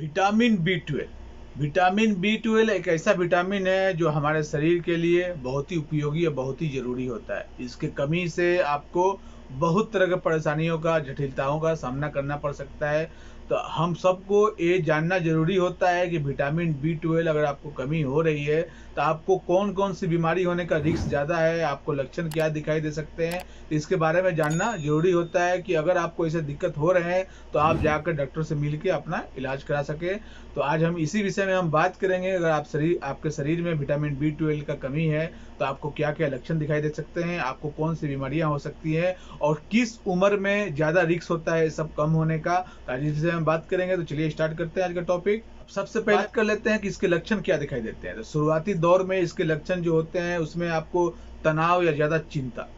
Vitamin B twelve एक ऐसा vitamin है जो हमारे शरीर के लिए बहुत ही उपयोगी और बहुत ही ज़रूरी होता है। इसके कमी से आपको बहुत तरह के परेशानियों का, जटिलताओं का सामना करना पड़ सकता है। तो हम सबको ये जानना ज़रूरी होता है कि विटामिन बी ट्वेल्व अगर आपको कमी हो रही है तो आपको कौन कौन सी बीमारी होने का रिस्क ज़्यादा है, आपको लक्षण क्या दिखाई दे सकते हैं। तो इसके बारे में जानना ज़रूरी होता है कि अगर आपको ऐसे दिक्कत हो रहे हैं तो आप जाकर डॉक्टर से मिल के अपना इलाज करा सकें। तो आज हम इसी विषय में हम बात करेंगे। अगर आपके शरीर में विटामिन बी ट्वेल्व का कमी है तो आपको क्या क्या लक्षण दिखाई दे सकते हैं, आपको कौन सी बीमारियां हो सकती हैं और किस उम्र में ज़्यादा रिस्क होता है सब कम होने का। तो आज इस विषय में बात करेंगे। तो चलिए स्टार्ट करते हैं आज का टॉपिक। सबसे पहले बात कर लेते हैं कि इसके लक्षण क्या दिखाई देते हैं। तो शुरुआती दौर में इसके लक्षण जो होते हैं उसमें आपको तनाव या ज़्यादा चिंता,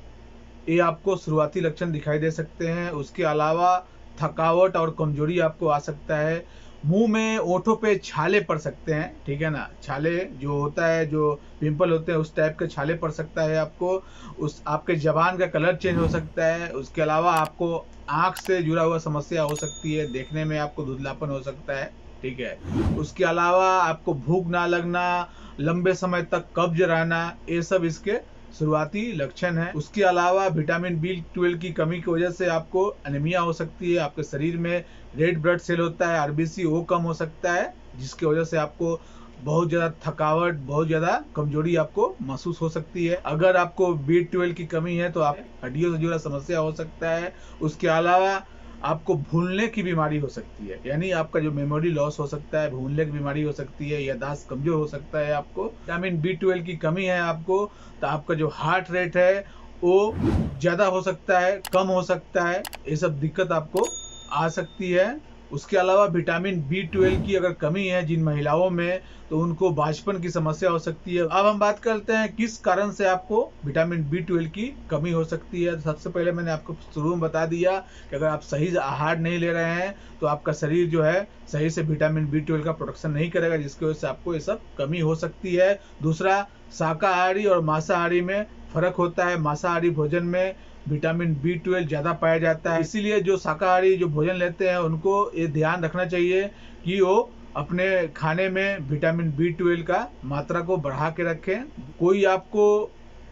ये आपको शुरुआती लक्षण दिखाई दे सकते हैं। उसके अलावा थकावट और कमजोरी आपको आ सकता है। मुंह में, ओंठों पे छाले पड़ सकते हैं, ठीक है ना। छाले जो होता है, जो पिंपल होते हैं उस टाइप के छाले पड़ सकता है आपको। उस आपके जबान का कलर चेंज हो सकता है। उसके अलावा आपको आँख से जुड़ा हुआ समस्या हो सकती है, देखने में आपको धुंधलापन हो सकता है, ठीक है। उसके अलावा आपको भूख ना लगना, लंबे समय तक कब्ज रहना, ये सब इसके शुरुआती लक्षण है। उसके अलावा विटामिन बी ट्वेल्व की कमी की वजह से आपको एनीमिया हो सकती है। आपके शरीर में रेड ब्लड सेल होता है, आरबीसी, वो कम हो सकता है, जिसकी वजह से आपको बहुत ज़्यादा थकावट, बहुत ज़्यादा कमजोरी आपको महसूस हो सकती है। अगर आपको बी ट्वेल्व की कमी है तो आप हड्डियों से जुड़ा समस्या हो सकता है। उसके अलावा आपको भूलने की बीमारी हो सकती है, यानी आपका जो मेमोरी लॉस हो सकता है, भूलने की बीमारी हो सकती है, याददाश्त कमजोर हो सकता है। आपको विटामिन बी ट्वेल्व की कमी है आपको, तो आपका जो हार्ट रेट है वो ज़्यादा हो सकता है, कम हो सकता है, ये सब दिक्कत आपको आ सकती है। उसके अलावा विटामिन बी ट्वेल्व की अगर कमी है जिन महिलाओं में, तो उनको बांझपन की समस्या हो सकती है। अब हम बात करते हैं किस कारण से आपको विटामिन बी ट्वेल्व की कमी हो सकती है। सबसे पहले मैंने आपको शुरू में बता दिया कि अगर आप सही आहार नहीं ले रहे हैं तो आपका शरीर जो है सही से विटामिन बी ट्वेल्व का प्रोडक्शन नहीं करेगा, जिसकी वजह से आपको ये सब कमी हो सकती है। दूसरा, शाकाहारी और मांसाहारी में फर्क होता है। मांसाहारी भोजन में विटामिन बी ट्वेल्व ज़्यादा पाया जाता है, इसीलिए जो शाकाहारी जो भोजन लेते हैं उनको ये ध्यान रखना चाहिए कि वो अपने खाने में विटामिन बी ट्वेल्व का मात्रा को बढ़ा के रखें। कोई आपको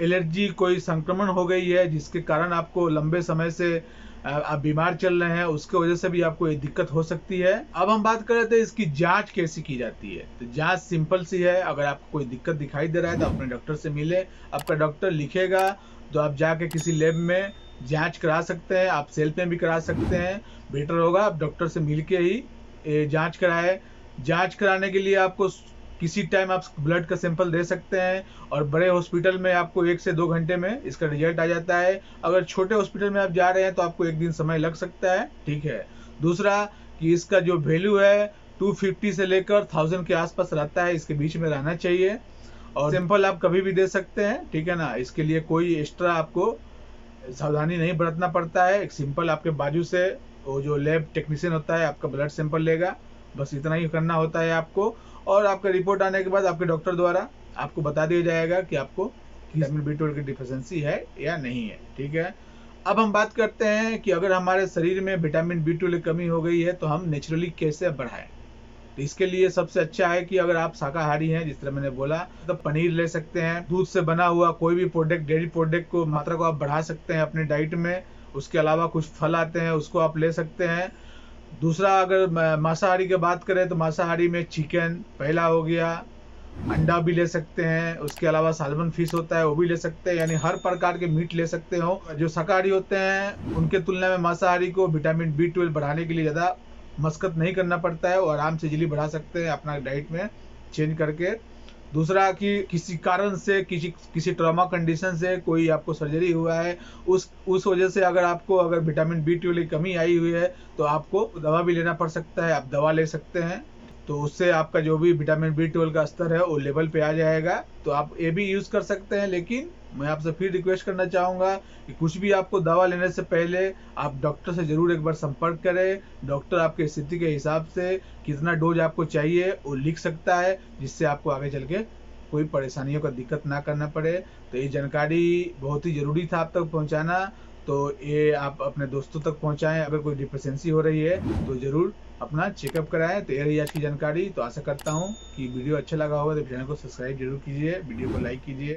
एलर्जी, कोई संक्रमण हो गई है जिसके कारण आपको लंबे समय से आप बीमार चल रहे हैं, उसके वजह से भी आपको ये दिक्कत हो सकती है। अब हम बात कर रहे थे इसकी जांच कैसे की जाती है। तो जांच सिंपल सी है। अगर आपको कोई दिक्कत दिखाई दे रहा है तो अपने डॉक्टर से मिले। आपका डॉक्टर लिखेगा तो आप जाके किसी लैब में जांच करा सकते हैं, आप सेल्फ में भी करा सकते हैं। बेटर होगा आप डॉक्टर से मिल के ही जांच कराएं। जांच कराने के लिए आपको किसी टाइम आप ब्लड का सैंपल दे सकते हैं और बड़े हॉस्पिटल में आपको 1 से 2 घंटे में इसका रिजल्ट आ जाता है। अगर छोटे हॉस्पिटल में आप जा रहे हैं तो आपको 1 दिन समय लग सकता है, ठीक है। दूसरा कि इसका जो वैल्यू है 250 से लेकर 1000 के आसपास रहता है, इसके बीच में रहना चाहिए। और सैंपल आप कभी भी दे सकते हैं, ठीक है ना। इसके लिए कोई एक्स्ट्रा आपको सावधानी नहीं बरतना पड़ता है। एक सिंपल आपके बाजू से वो जो लैब टेक्नीशियन होता है आपका ब्लड सैंपल लेगा, बस इतना ही करना होता है आपको। और आपका रिपोर्ट आने के बाद आपके डॉक्टर द्वारा आपको बता दिया जाएगा कि आपको विटामिन बी ट्वेल्व की डिफिशियंसी है या नहीं है, ठीक है। अब हम बात करते हैं कि अगर हमारे शरीर में विटामिन बी ट्वेल्व की कमी हो गई है तो हम नेचुरली कैसे बढ़ाएं। तो इसके लिए सबसे अच्छा है कि अगर आप शाकाहारी हैं, जिस तरह मैंने बोला, तो पनीर ले सकते हैं। दूध से बना हुआ कोई भी प्रोडक्ट, डेयरी प्रोडक्ट को मात्रा को आप बढ़ा सकते हैं अपने डाइट में। उसके अलावा कुछ फल आते हैं उसको आप ले सकते हैं। दूसरा, अगर मांसाहारी की बात करें तो मांसाहारी में चिकन पहला हो गया, अंडा भी ले सकते हैं। उसके अलावा साल्मन फिश होता है वो भी ले सकते हैं, यानी हर प्रकार के मीट ले सकते हो। जो शाकाहारी होते हैं उनके तुलना में मांसाहारी को विटामिन बी ट्वेल्व बढ़ाने के लिए ज़्यादा मशक्कत नहीं करना पड़ता है, वो आराम से इजीली बढ़ा सकते हैं अपना डाइट में चेंज करके। दूसरा कि किसी कारण से, किसी ट्रॉमा कंडीशन से कोई आपको सर्जरी हुआ है, उस वजह से अगर विटामिन बी ट्वेल्व की कमी आई हुई है तो आपको दवा भी लेना पड़ सकता है। आप दवा ले सकते हैं, तो उससे आपका जो भी विटामिन बी ट्वेल्व का स्तर है वो लेवल पे आ जाएगा। तो आप ये भी यूज़ कर सकते हैं। लेकिन मैं आपसे फिर रिक्वेस्ट करना चाहूँगा कि कुछ भी आपको दवा लेने से पहले आप डॉक्टर से ज़रूर एक बार संपर्क करें। डॉक्टर आपके स्थिति के हिसाब से कितना डोज आपको चाहिए वो लिख सकता है, जिससे आपको आगे चल के कोई परेशानियों का दिक्कत ना करना पड़े। तो ये जानकारी बहुत ही ज़रूरी था आप तक पहुँचाना। तो ये आप अपने दोस्तों तक पहुँचाएँ। अगर कोई डिफिशियंसी हो रही है तो ज़रूर अपना चेकअप कराएं। तो ये रही आज की जानकारी। तो आशा करता हूँ कि वीडियो अच्छा लगा होगा, तो चैनल को सब्सक्राइब जरूर कीजिए, वीडियो को लाइक कीजिए।